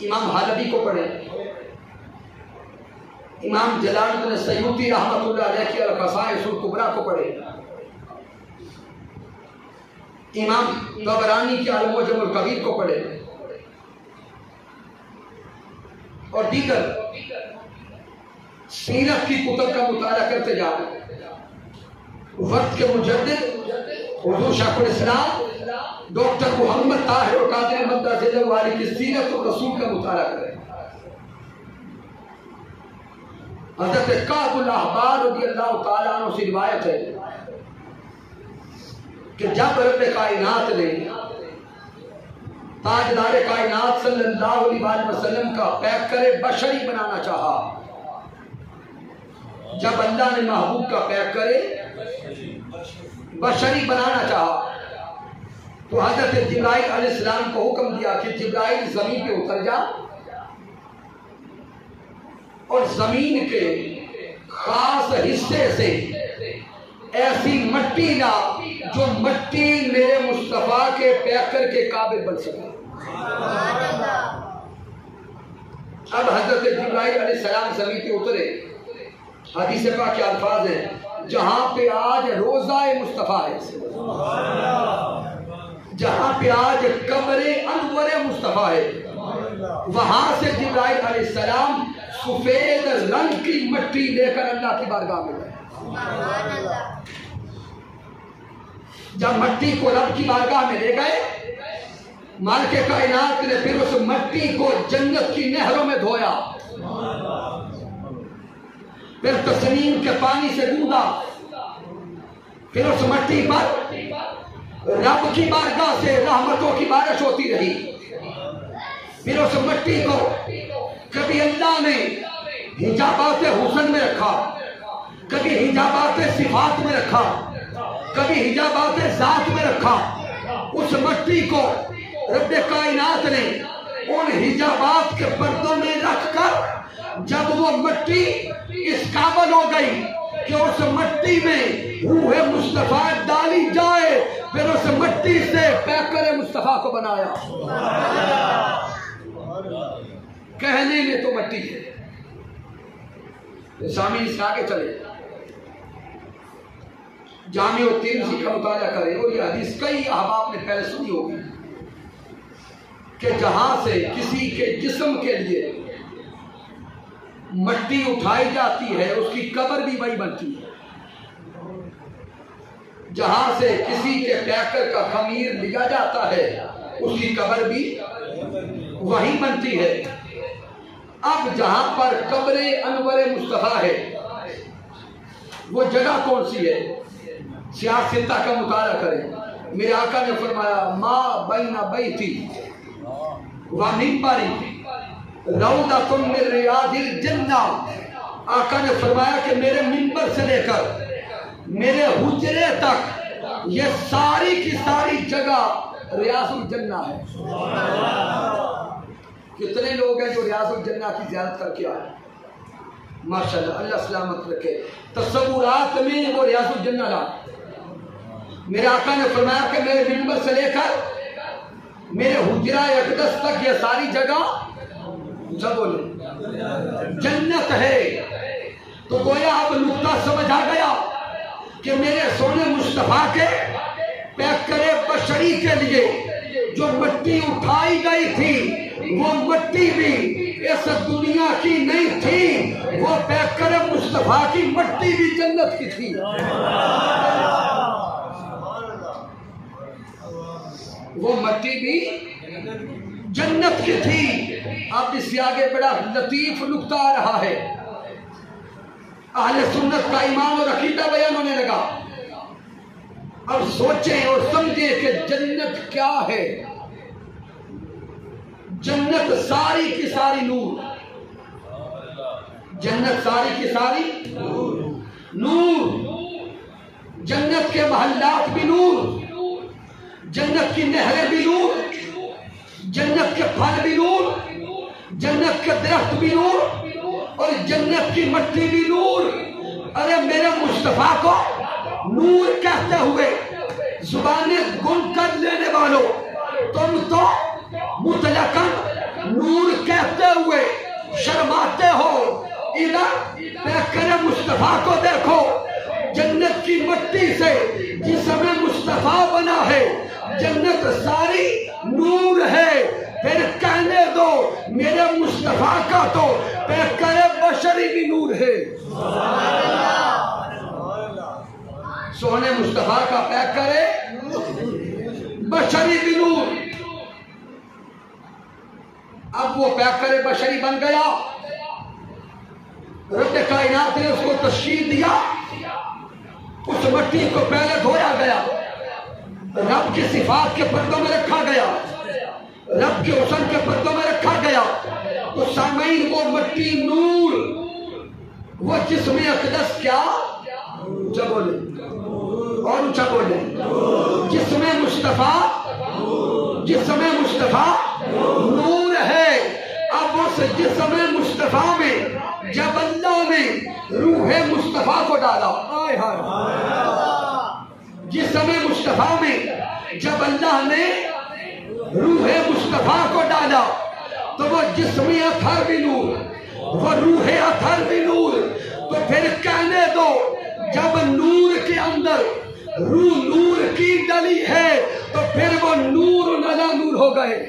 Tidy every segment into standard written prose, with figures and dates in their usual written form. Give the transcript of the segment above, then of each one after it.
امام حلبی کو پڑھیں، امام جلال الدین سیوطی رحمۃ اللہ علیہ کی الخصائص الکبریٰ کو پڑھیں، امام طبرانی کی المعجم الکبیر کو پڑھیں، اور دیگر سیرت کی کتب کا مطالعہ کرتے جائیں۔ وقت کے مجدد حضور شیخ الاسلام ڈاکٹر محمد طاہر القادری مدہ ذیل والی کی سیرت الرسول کا مطالعہ کریں۔ حضرت کعب الاحبار رضی اللہ تعالیٰ عنہ سے روایت ہے کہ جب رب کائنات نے تاجدار کائنات صلی اللہ علیہ وسلم کا پیکر بشری بنانا چاہا، جب اللہ نے محبوب کا پیکر بشری بنانا چاہا تو حضرت جبرائیل علیہ السلام کو حکم دیا کہ جبرائیل زمین پہ اتر جا اور زمین کے خاص حصے سے ایسی مٹی لا جو مٹی میرے مصطفیٰ کے پیکر کے قابل بن سکے۔ اب حضرت جبرائیل علیہ السلام زمین پہ اترے، حدیث پاک کے الفاظ ہیں جہاں پہ آج روضہ مصطفیٰ ہے، جہاں پہ آج قبر انور مصطفیٰ ہے، وہاں سے جبرائیل علیہ السلام سفید رنگ کی مٹی لے کر اللہ کی بارگاہ میں گئے۔ جب مٹی کو رب کی بارگاہ میں لے گئے، مالک کائنات نے پھر اس مٹی کو جنت کی نہروں میں دھویا، پھر تسنیم کے پانی سے گوندا، پھر اس مٹی پر رب کی بارگاہ سے رحمتوں کی بارش ہوتی رہی، پھر اس مٹی کو کبھی اللہ نے حجابات حسن میں رکھا، کبھی حجابات صفات میں رکھا، کبھی حجابات ذات میں رکھا۔ اس مٹی کو رب کائنات نے ان حجابات کے پردوں میں رکھ کر جب وہ مٹی اس قابل ہو گئی کہ اس مٹی میں روح مصطفیٰ ڈالی جائے، پھر اس مٹی سے پیکر مصطفیٰ کو بنایا۔ کہنے میں تو مٹی ہے، سامعین اس آگے چلے، جامع الترمذی کا مطالعہ کریں اور یہ حدیث کئی احباب نے پہلے سنی ہوگی کہ جہاں سے کسی کے جسم کے لیے مٹی اٹھائی جاتی ہے اس کی قبر بھی وہی بنتی ہے، جہاں سے کسی کے پیکر کا خمیر لیا جاتا ہے اس کی قبر بھی وہی بنتی ہے۔ اب جہاں پر قبر انور مصطفیٰ ہے وہ جگہ کون سی ہے؟ سیاستہ کا مطالعہ کریں۔ میرے آقا نے فرمایا ما بین بیتی و منبری روضۃ من ریاض الجنہ، آقا نے فرمایا کہ میرے منبر سے لے کر میرے حجرے تک یہ ساری کی ساری جگہ ریاض الجنہ ہے۔ کتنے لوگ ہیں جو ریاض الجنہ کی زیارت کر کے آئے؟ ماشاءاللہ، اللہ سلامت رکھے۔ تصورات میں وہ ریاض الجنہ لا، میرے آقا نے فرمایا کہ میرے منبر سے لے کر میرے حجرہ اقدس تک یہ ساری جگہ سب بولے جنت ہے۔ تو گویا اب نقطہ سمجھ آ گیا کہ میرے سونے مصطفیٰ کے پیکر بشری کے لیے جو مٹی اٹھائی گئی تھی وہ مٹی بھی اس دنیا کی نہیں تھی، وہ پیکر مصطفیٰ کی مٹی بھی جنت کی تھی، وہ مٹی بھی جنت کی تھی۔ اب اس سے آگے بڑا لطیف نقطہ آ رہا ہے، اہل سنت کا ایمان اور عقیدہ بیان ہونے لگا۔ اب سوچیں اور سمجھیں کہ جنت کیا ہے۔ جنت ساری کی ساری نور، جنت ساری کی ساری نور، جنت کے محلات بھی نور، جنت کی نہریں بھی نور، جنت کے پھل بھی نور، جنت کے درخت بھی نور، اور جنت کی مٹی بھی نور۔ ارے میرے مصطفیٰ کو نور کہتے ہوئے زبانیں گم کر لینے والوں، تم تو مطلقاً نور کے مصطفیٰ کو دیکھو، جنت کی مٹی سے جسم مصطفیٰ بنا ہے، جنت ساری نور ہے، پھر کہنے دو میرے مصطفیٰ کا تو پیکر بشری بھی نور ہے۔ سونے مصطفیٰ کا پیکر بشری بھی نور۔ اب وہ پیکر بشری بن گیا، رب کائنات نے اس کو تشریف دیا، اس مٹی کو پہلے دھویا گیا، رب کی صفات کے پردوں میں رکھا گیا، رب کے حسن کے پردوں میں رکھا گیا، تو سامعین وہ مٹی نور، وہ جسم اقدس کیا؟ اونچا بولے اور اونچا بولے، جسم مصطفیٰ، جسم مصطفیٰ نور ہے۔ اب اس جسم مصطفیٰ میں جب اللہ نے روح مصطفیٰ کو ڈالا، جسم مصطفیٰ میں جب اللہ نے روح مصطفیٰ کو ڈالا تو وہ جسمی اثر بھی نور، وہ روح اثر بھی نور۔ تو پھر کہنے دو جب نور کے اندر روح نور کی ڈلی ہے تو پھر وہ نور نلا نور ہو گئے۔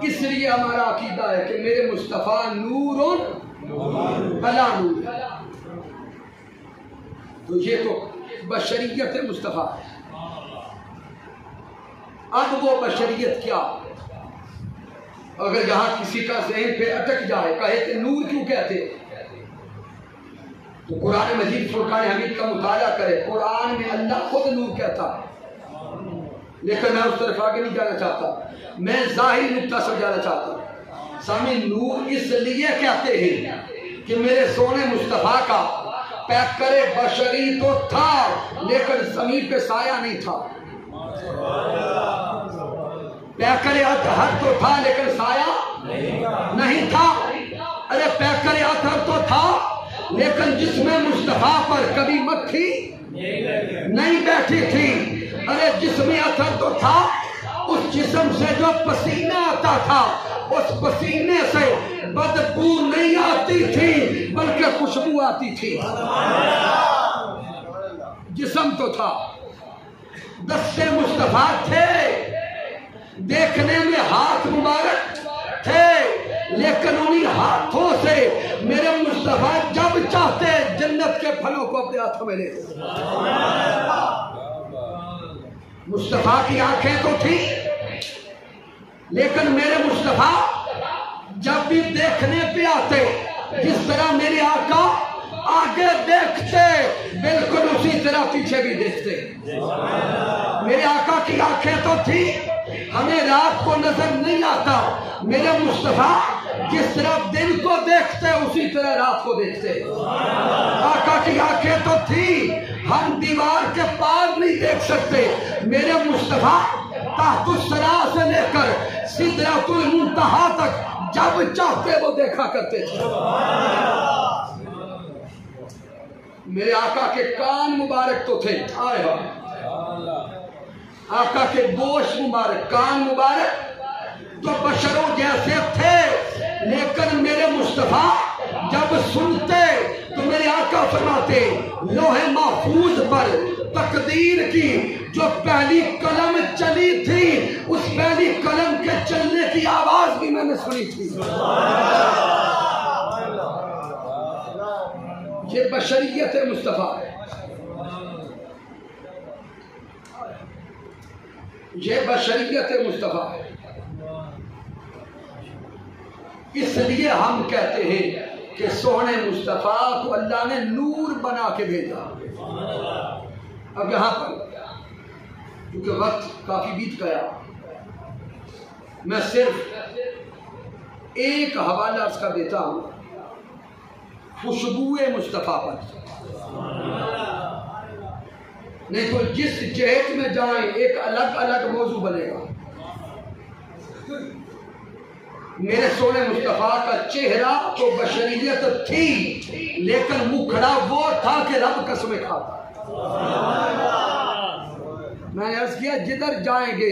اس لیے ہمارا عقیدہ ہے کہ میرے مصطفیٰ نور علی نور۔ تو یہ تو بشریت مصطفیٰ ہے۔ اب وہ بشریت کیا؟ اگر یہاں کسی کا ذہن پہ اٹک جائے، کہے کہ نور کیوں کہتے، تو قرآن مجید فرقان حمید کا مطالعہ کرے، قرآن میں اللہ خود نور کہتا ہے۔ لیکن میں اس طرف آگے نہیں جانا چاہتا، میں ظاہری نقطہ سمجھانا چاہتا ہوں۔ سامنے نور اس لیے کہتے ہیں کہ میرے سونے مصطفیٰ کا پیکر بشری تو تھا لیکن زمین پہ سایہ نہیں تھا، پیکر اطہر تو تھا لیکن سایہ نہیں تھا۔ ارے پیکر اطہر تو تھا لیکن جسم مصطفیٰ پر کبھی مکھی نہیں بیٹھی تھی۔ ارے جسم اطہر تو تھا، اس جسم سے جو پسینہ آتا تھا اس پسینے سے بدبو نہیں آتی تھی بلکہ خوشبو آتی تھی۔ جسم تو تھا، دستے مصطفیٰ تھے، دیکھنے میں ہاتھ مبارک تھے، لیکن انہی ہاتھوں سے میرے مصطفیٰ جب چاہتے جنت کے پھلوں کو اپنے ہاتھوں میں لیتے۔ مصطفیٰ کی آنکھیں تو تھی لیکن میرے مصطفیٰ جب بھی دیکھنے پہ آتے، جس طرح میرے آقا آگے دیکھتے بالکل اسی طرح پیچھے بھی دیکھتے۔ میرے آقا کی آنکھیں تو تھی، ہمیں رات کو نظر نہیں آتا، میرے مصطفیٰ جس طرح دن کو دیکھتے اسی طرح رات کو دیکھتے۔ آقا کی آنکھیں تو تھی، ہم دیوار کے پار نہیں دیکھ سکتے، میرے مصطفیٰ تحت الثری سے لے کر سدرۃ المنتہا تک جب چاہتے وہ دیکھا کرتے تھے۔ میرے آقا کے کان مبارک تو تھے، آئے آقا کے گوشت مبارک، کان مبارک تو بشروں جیسے تھے، لیکن میرے مصطفیٰ جب سنتے تو میرے آقا فرماتے لوح محفوظ پر تقدیر کی جو پہلی قلم چلی تھی اس پہلی قلم کے چلنے کی آواز بھی میں نے سنی تھی۔ یہ بشریت مصطفیٰ ہے، یہ بشریت مصطفیٰ ہے۔ اس لیے ہم کہتے ہیں کہ سونے مصطفیٰ کو اللہ نے نور بنا کے بھیجا۔ اب یہاں پر کیونکہ وقت کافی بیت گیا، میں صرف ایک حوالہ اس کا دیتا ہوں، خوشبو مصطفیٰ پر۔ نہیں تو جس جہت میں جائیں ایک الگ الگ موضوع بنے گا۔ میرے سونے مصطفیٰ کا چہرہ تو بشریت تھی لیکن مکھڑا وہ تھا کہ رب قسمیں کھاتا۔ میں نے عرض کیا جدھر جائیں گے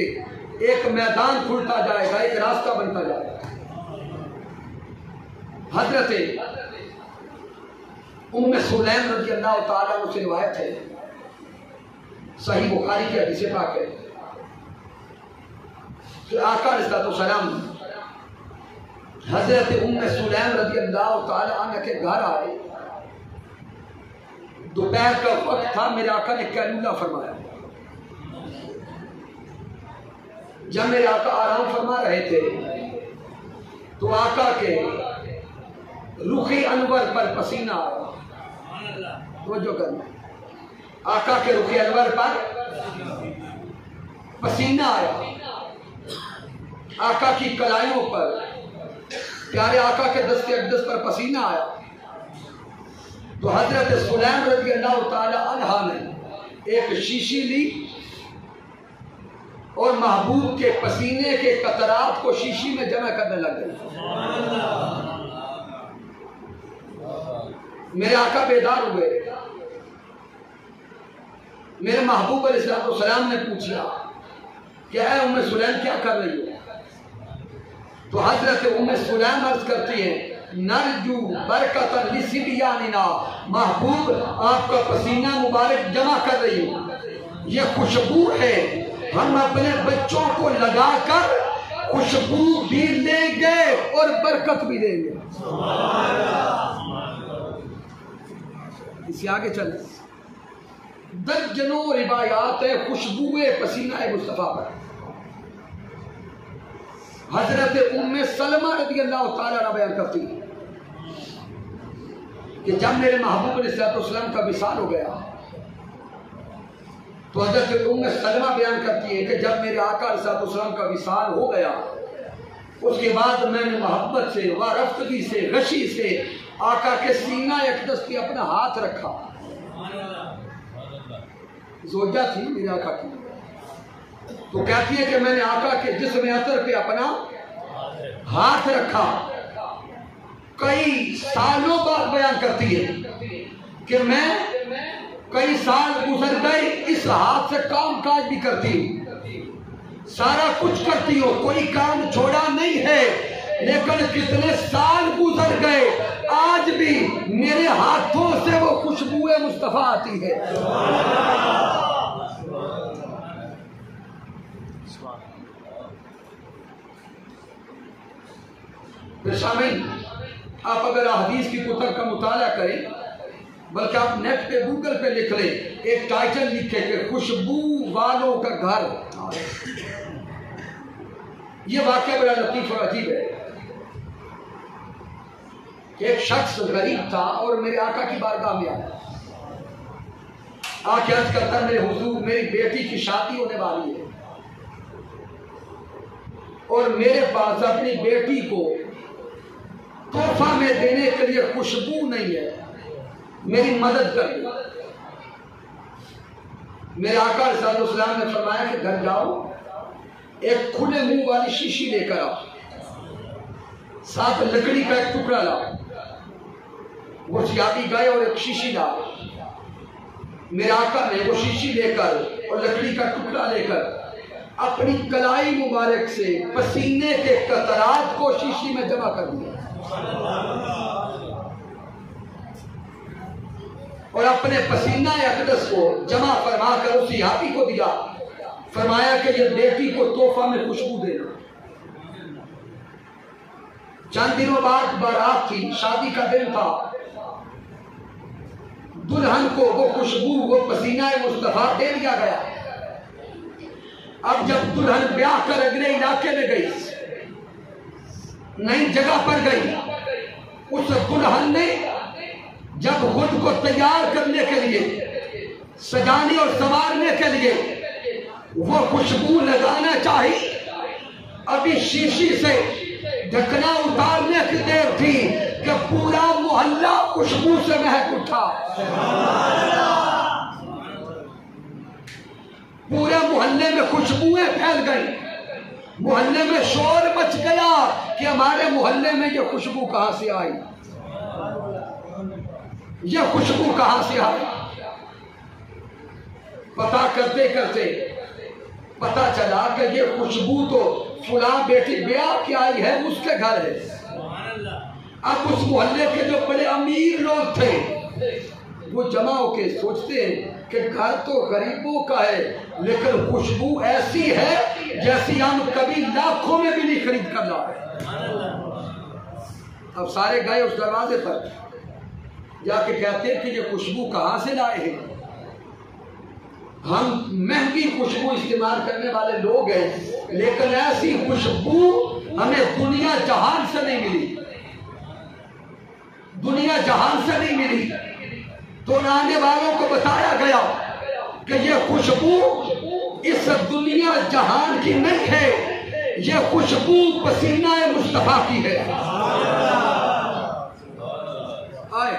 ایک میدان کھلتا جائے گا، ایک راستہ بنتا جائے گا۔ حضرت سلیم رضی اللہ تعالیٰ عنہ سے روایت ہے، صحیح بخاری کی حدیث پاک ہے کہ آقا علیہ السلام حضرت سلیم رضی اللہ تعالیٰ عنہ کے گھر آئے، دوپہر کا وقت تھا، میرے آقا نے قیلولہ فرمایا۔ جب میرے آقا آرام فرما رہے تھے تو آقا کے رخ انور پر پسینہ آیا، توجہ کرنا، آقا کے رخ انور پر پسینہ آیا، آقا کی کلائیوں پر، پیارے آقا کے دست اقدس پر پسینہ آیا تو حضرت سلیم رضی اللہ تعالی عنہ نے ایک شیشی لی اور محبوب کے پسینے کے قطرات کو شیشی میں جمع کرنے لگ گئے۔ میرے آقا بیدار ہوئے، میرے محبوب علیہ السلام نے پوچھا کہ اے سلیم کیا کر رہی ہو؟ تو حضرت سلیم عرض کرتی ہیں نرجو برکتا لسبیاننا، محبوب آپ کا پسینہ مبارک جمع کر رہی ہوں، یہ خوشبو ہے، ہم اپنے بچوں کو لگا کر خوشبو بھی لیں گے اور برکت بھی دیں گے۔ اسی آگے چلیں، درجنوں روایات ہے خوشبو پسینہ مصطفیٰ پر۔ حضرت سلمہ رضی اللہ تعالیٰ عنہ بیان کرتی ہے کہ جب میرے محبوب علیہ السلام کا وصال ہو گیا تو حضرت سلمہ بیان کرتی ہے کہ جب میرے آقا علیہ السلام کا وصال ہو گیا اس کے بعد میں نے محبت سے وارفتگی سے غشی سے آقا کے سینہ اقدس پہ اپنا ہاتھ رکھا، زوجہ تھی میرے آقا کی، تو کہتی ہے کہ میں نے آقا کے جسم عطر پہ اپنا ہاتھ رکھا۔ کئی سالوں بعد بیان کرتی ہے کہ میں کئی سال گزر گئے، اس ہاتھ سے کام کاج بھی کرتی ہوں، سارا کچھ کرتی ہوں، کوئی کام چھوڑا نہیں ہے، لیکن کتنے سال گزر گئے آج بھی میرے ہاتھوں سے وہ خوشبو مصطفیٰ آتی ہے۔ پھر شامل آپ اگر حدیث کی کتب کا مطالعہ کریں، بلکہ آپ نیٹ پہ گوگل پہ لکھ لیں، ایک ٹائٹل لکھیں کہ خوشبو والوں کا گھر، یہ واقعہ بڑا لطیف اور عجیب ہے۔ ایک شخص غریب تھا اور میرے آقا کی بارگاہ میں آیا، آقا عرض کرتا میرے حضور میری بیٹی کی شادی ہونے والی ہے اور میرے پاس اپنی بیٹی کو تحفہ میں دینے کے لیے خوشبو نہیں ہے، میری مدد کر دو۔ میرے آقا علیہ السلام نے فرمایا کہ گھر جاؤ، ایک کھلے منہ والی شیشی لے کر آؤ، ساتھ لکڑی کا ایک ٹکڑا لاؤ۔ وہ سیادی گئے اور ایک شیشی لاؤ، میرے آقا نے وہ شیشی لے کر اور لکڑی کا ٹکڑا لے کر اپنی کلائی مبارک سے پسینے کے قطرات کو شیشی میں جمع کر دیا اور اپنے پسینہ اقدس کو جمع فرما کر اس صحابی کو دیا، فرمایا کہ یہ بیٹی کو تحفہ میں خوشبو دینا۔ چند دنوں بعد بارات تھی، شادی کا دن تھا، دلہن کو وہ خوشبو وہ پسینہ مصطفیٰ دے دیا گیا۔ اب جب دلہن بیاہ کر اگلے علاقے میں گئی، نئی جگہ پر گئی، اس دلہن نے جب خود کو تیار کرنے کے لیے، سجانے اور سنوارنے کے لیے وہ خوشبو لگانا چاہی، ابھی شیشی سے ڈھکنا اتارنے کی دیر تھی کہ پورا محلہ خوشبو سے مہک اٹھا۔ پورے محلے میں خوشبوئیں پھیل گئی، محلے میں شور مچ گیا کہ ہمارے محلے میں یہ خوشبو کہاں سے آئی، یہ خوشبو کہاں سے آئی۔ پتا کرتے کرتے پتا چلا کہ یہ خوشبو تو فلاں بیٹی بیاہ کی آئی ہے، اس کے گھر ہے۔ اب اس محلے کے جو بڑے امیر لوگ تھے وہ جمع ہو کے سوچتے ہیں کہ گھر تو غریبوں کا ہے لیکن خوشبو ایسی ہے جیسی ہم کبھی لاکھوں میں بھی نہیں خرید کر لائے۔ اب سارے گئے اس دروازے پر، جا کے کہتے ہیں کہ یہ خوشبو کہاں سے لائے ہیں؟ ہم مہنگی خوشبو استعمال کرنے والے لوگ ہیں لیکن ایسی خوشبو ہمیں دنیا جہان سے نہیں ملی، دنیا جہان سے نہیں ملی۔ تو آنے والوں کو بتایا گیا کہ یہ خوشبو اس دنیا جہان کی نہیں ہے، یہ خوشبو پسینہ مصطفیٰ کی ہے۔ آئے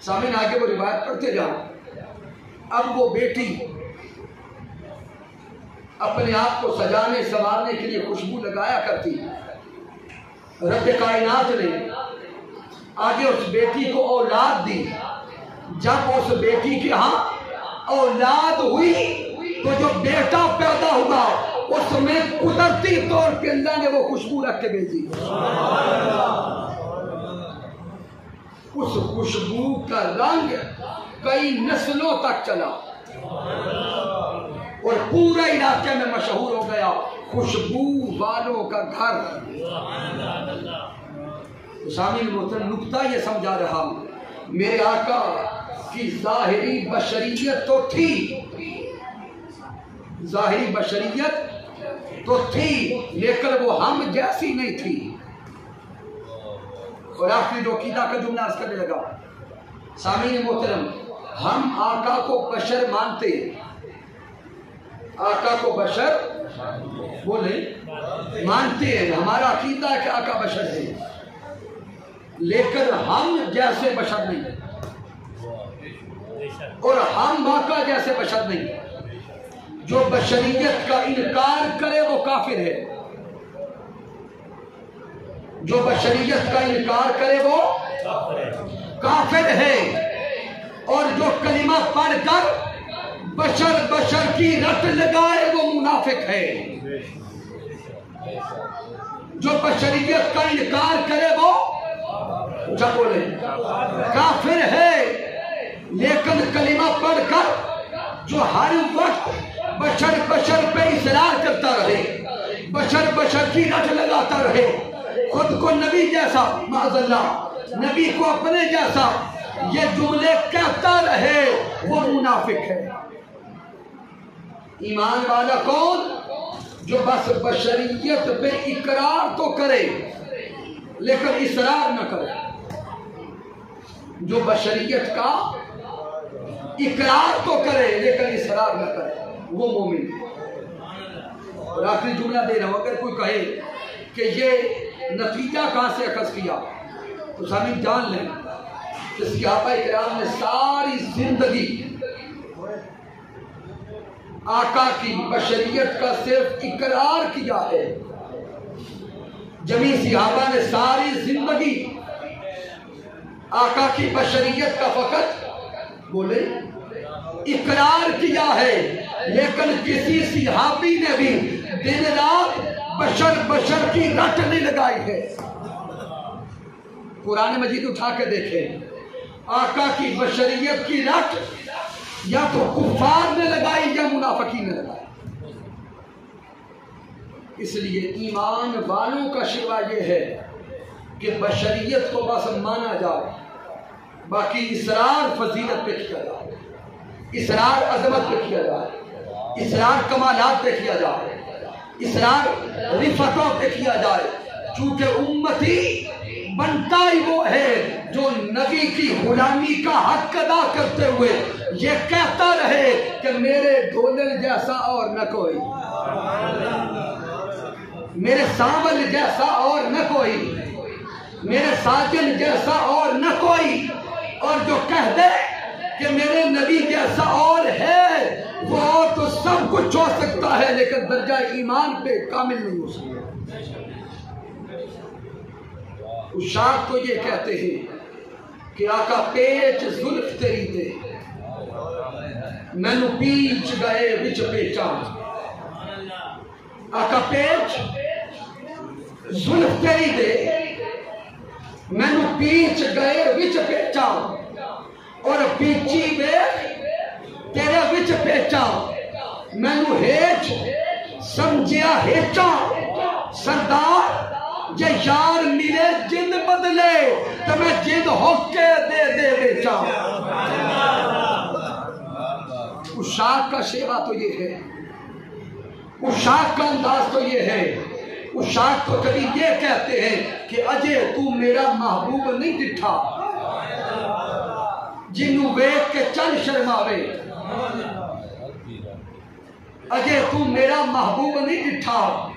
سامنے آگے وہ روایت پڑھتے جاؤ۔ اب وہ بیٹی اپنے آپ کو سجانے سنوارنے کے لیے خوشبو لگایا کرتی، رب کائنات نے آگے اس بیٹی کو اولاد دی۔ جب اس بیٹی کے ہاں اولاد ہوئی تو جو بیٹا پیدا ہوا اس میں قدرتی طور پہ اللہ نے وہ خوشبو رکھ کے بھیجی۔ اس خوشبو کا رنگ کئی نسلوں تک چلا اور پورے علاقے میں مشہور ہو گیا خوشبو والوں کا گھر۔ سامعین محترم، نکتہ یہ سمجھا رہا ہوں، میرے آقا کی ظاہری بشریت تو تھی، ظاہری بشریت تو تھی لیکن وہ ہم جیسی نہیں تھی۔ اور آخری جو عقیدہ کا جملہ اس کرنے لگا، سامعین محترم، ہم آقا کو بشر مانتے ہیں، آقا کو بشر بولے مانتے ہیں، ہمارا عقیدہ ہے کہ آقا بشر ہے لیکن ہم جیسے بشر نہیں اور ہم آقا جیسے بشر نہیں۔ جو بشریت کا انکار کرے وہ کافر ہے، جو بشریت کا انکار کرے وہ کافر ہے، اور جو کلمہ پڑھ کر بشر بشر کی رٹ لگائے وہ منافق ہے۔ جو بشریت کا انکار کرے وہ کیا بولے کافر ہے، لیکن کلمہ پڑھ کر جو ہر وقت بشر بشر پہ اصرار کرتا رہے، بشر بشر کی رٹ لگاتا رہے، خود کو نبی جیسا، معاذ اللہ نبی کو اپنے جیسا یہ جملے کہتا رہے، وہ منافق ہے۔ ایمان والا کون؟ جو بس بشریت پہ اقرار تو کرے لیکن اصرار نہ کرے، جو بشریت کا اقرار تو کرے لیکن اصرار نہ کرے، وہ مومن ہے۔ اور آخری جملہ دے رہا ہوں، اگر کوئی کہے کہ یہ نتیجہ کہاں سے اخذ کیا تو سامنے جان لیں کہ صحابہ کرام نے ساری زندگی آقا کی بشریت کا صرف اقرار کیا ہے۔ جمیع صحابہ نے ساری زندگی آقا کی بشریت کا فقط بولے اقرار کیا ہے، لیکن کسی صحابی نے بھی دن رات بشر بشر کی رٹ نہیں لگائی ہے۔ قرآن مجید اٹھا کے دیکھیں، آقا کی بشریت کی رٹ یا تو کفار نے لگائی یا منافقین نے لگائی۔ اس لیے ایمان والوں کا شیوا یہ ہے کہ بشریت کو بس مانا جائے، باقی اصرار فضیلت پہ کیا جائے، اصرار عظمت پہ کیا جائے، اصرار کمالات پہ کیا جائے، اصرار رفتوں پہ کیا جائے، چونکہ امتی بنتا ہی وہ ہے جو نبی کی غلامی کا حق ادا کرتے ہوئے یہ کہتا رہے کہ میرے ڈھولن جیسا اور نہ کوئی، میرے سانبل جیسا اور نہ کوئی، میرے ساجن جیسا اور نہ کوئی، اور جو کہہ دے کہ میرے نبی جیسا اور ہے وہ اور تو سب کچھ ہو سکتا ہے لیکن درجہ ایمان پہ کامل نہیں ہو سکتا۔ اشاعت تو یہ کہتے ہیں کہ آقا پیچ زلف تیری دے مینو پیچ گئے وچ پیچاں، آقا پیچ زلف تیری دے مینو پیچ گئے وچ پیچاں، اور بیچی وے تیرے وچ پیچا مینو ہیچ سمجھیا ہیچا سردار جے یار ملے جند بدلے تو میں جند ہوکے دے بیچا۔ اشاق کا شیوا تو یہ ہے، اشاق کا انداز تو یہ ہے۔ اشاق تو کبھی یہ کہتے ہیں کہ اجے تو میرا محبوب نہیں ڈٹھا جنوں ویکھ کے چل شرماوے، اجے تو میرا محبوب نہیں ڈٹھا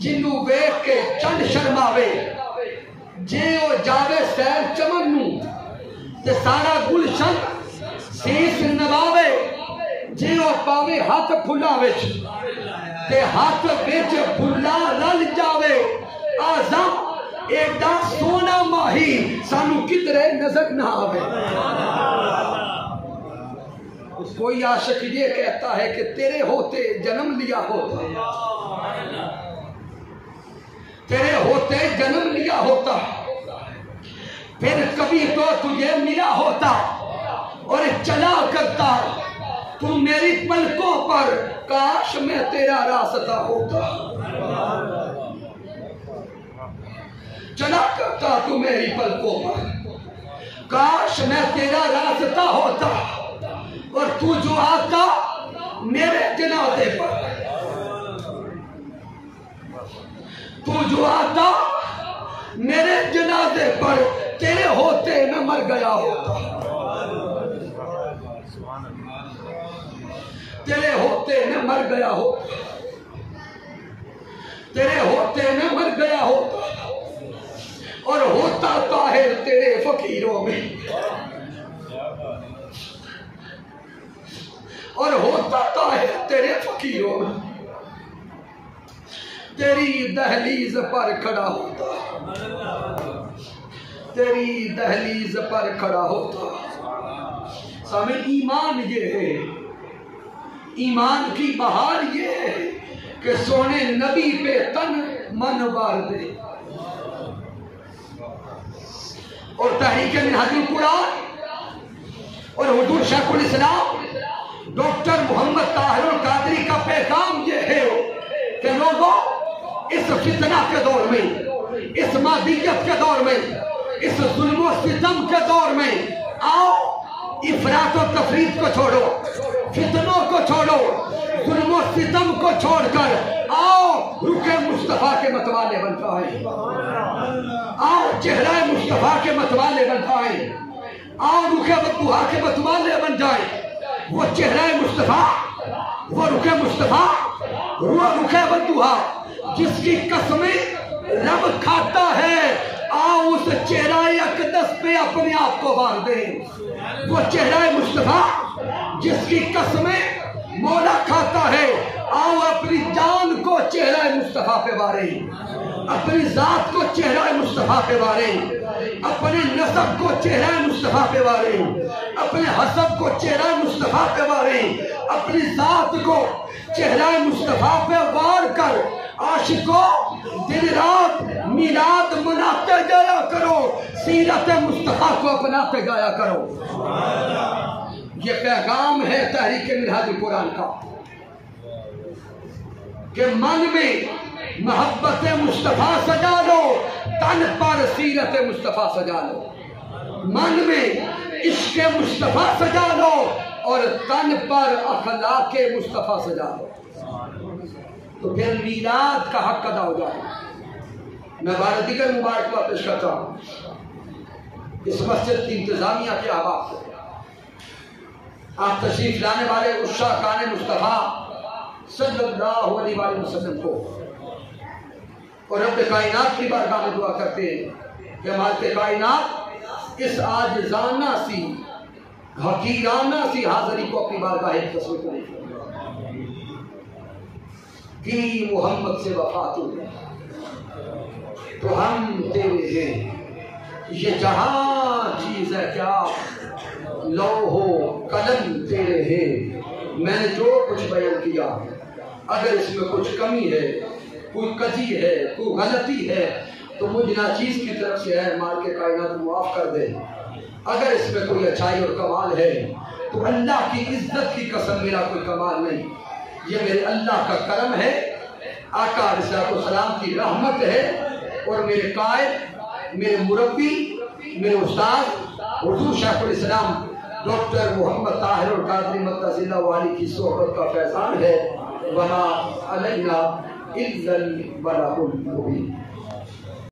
جنوں ویکھ کے چل شرماوے، جے او جاوے سیر چمن نوں تے سارا گلشن سیس نواوے، جے او پاوے ہاتھ پھلاں وچ تے ہاتھ وچ پھلا رل جاوے، آزم ایڈا سونا ماہی سانو کدرے نظر نہ آوے۔ کوئی عاشق یہ کہتا ہے کہ تیرے ہوتے جنم لیا ہوتا، تیرے ہوتے جنم لیا ہوتا، پھر کبھی تو تجھے ملا ہوتا اور چلا کرتا تو میری پلکوں پر، کاش میں تیرا راستہ ہوتا، چلا کرتا تو میری پلکوں پر، کاش میں تیرا راستہ ہوتا، اور تو جو آتا میرے جنازے پر، تو جو آتا میرے جنازے پر، تیرے ہوتے میں مر گیا ہوتا، تیرے ہوتے میں مر گیا ہوتا، تیرے ہوتے میں مر گیا ہوتا، اور ہوتا طاہر تیرے فقیروں میں، اور ہوتا طاہر تیرے فقیروں میں، تیری دہلیز پر کھڑا ہوتا، تیری دہلیز پر کھڑا ہوتا۔ سامنے ایمان یہ ہے، ایمان کی بہار یہ ہے کہ سونے نبی پہ تن من وار دے، اور تحریک منہاج القرآن اور حضور شیخ الاسلام ڈاکٹر محمد طاہر القادری کا پیغام یہ ہے کہ لوگوں اس فتنہ کے دور میں، اس مادیت کے دور میں، اس ظلم و ستم کے دور میں آؤ افراط و تفریط کو چھوڑو، فتنوں کو چھوڑو، ظلم و ستم کو چھوڑ کر آؤ رخ مصطفیٰ کے متوالے بن جائیں، آؤ چہرہ مصطفیٰ کے متوالے بن جائیں، آؤ رخ بدوہا کے متوالے بن جائیں۔ وہ چہرہ مصطفیٰ، وہ رخ مصطفیٰ، وہ رخ بدوہا جس کی قسمیں رب کھاتا ہے، آؤ اس چہرہ اقدس پہ اپنے آپ کو بار دیں۔ وہ چہرہ مصطفیٰ جس کی قسمیں مولا کھاتا ہے، آؤ اپنی جان کو چہرہ مصطفیٰ پہ باریں، اپنی ذات کو چہرہ مصطفیٰ پہ باریں، اپنے نسب کو چہرہ مصطفیٰ پہ باریں، اپنے حسب کو چہرہ مصطفیٰ پہ باریں، اپنی ذات کو چہرہ مصطفیٰ پہ وار کر عاشقوں دن رات میلاد مناتے جایا کرو، سیرت مصطفیٰ کو اپناتے جایا کرو۔ یہ پیغام ہے تحریک منہاج القرآن کا کہ من میں محبت مصطفیٰ سجا لو، تن پر سیرت مصطفیٰ سجا لو، من میں عشق مصطفیٰ سجا لو اور تن پر اخلاق مصطفیٰ سجا لو، تو پھر میلاد کا حق ادا ہو جائے۔ میں بار دیگر مبارکباد پیش کرتا ہوں اس مسجد کی انتظامیہ کے احباب کو، آپ تشریف لانے والے عشاقان مصطفیٰ صلی اللہ علیہ وآلہ وسلم کو، اور رب کائنات کی بارگاہ میں دعا کرتے ہیں کہ مالک کائنات اس عاجزانہ سی حقیرانہ سی حاضری کو اپنی بارگاہ تصویر کرے کہ محمد سے وفات ہوئی تو ہم تیرے ہیں، یہ جہاں چیز ہے کیا لوح و قلم تیرے ہیں، میں نے جو کچھ بیان کیا اگر اس میں کچھ کمی ہے، کوئی کجی ہے، کوئی غلطی ہے تو مجھ ناچیز کی طرف سے ہے، مال کے کائنات معاف کر دے۔ اگر اس میں کوئی اچھائی اور کمال ہے تو اللہ کی عزت کی قسم میرا کوئی کمال نہیں، یہ میرے اللہ کا کرم ہے، آقا علیہ السلام کی رحمت ہے، اور میرے قائد، میرے مربی، میرے استاد حضور شیخ الاسلام ڈاکٹر محمد طاہر القادری مدثر اللہ علیہ کی صحبت کا فیضان ہے۔ وما علینا الا البلاغ المبین۔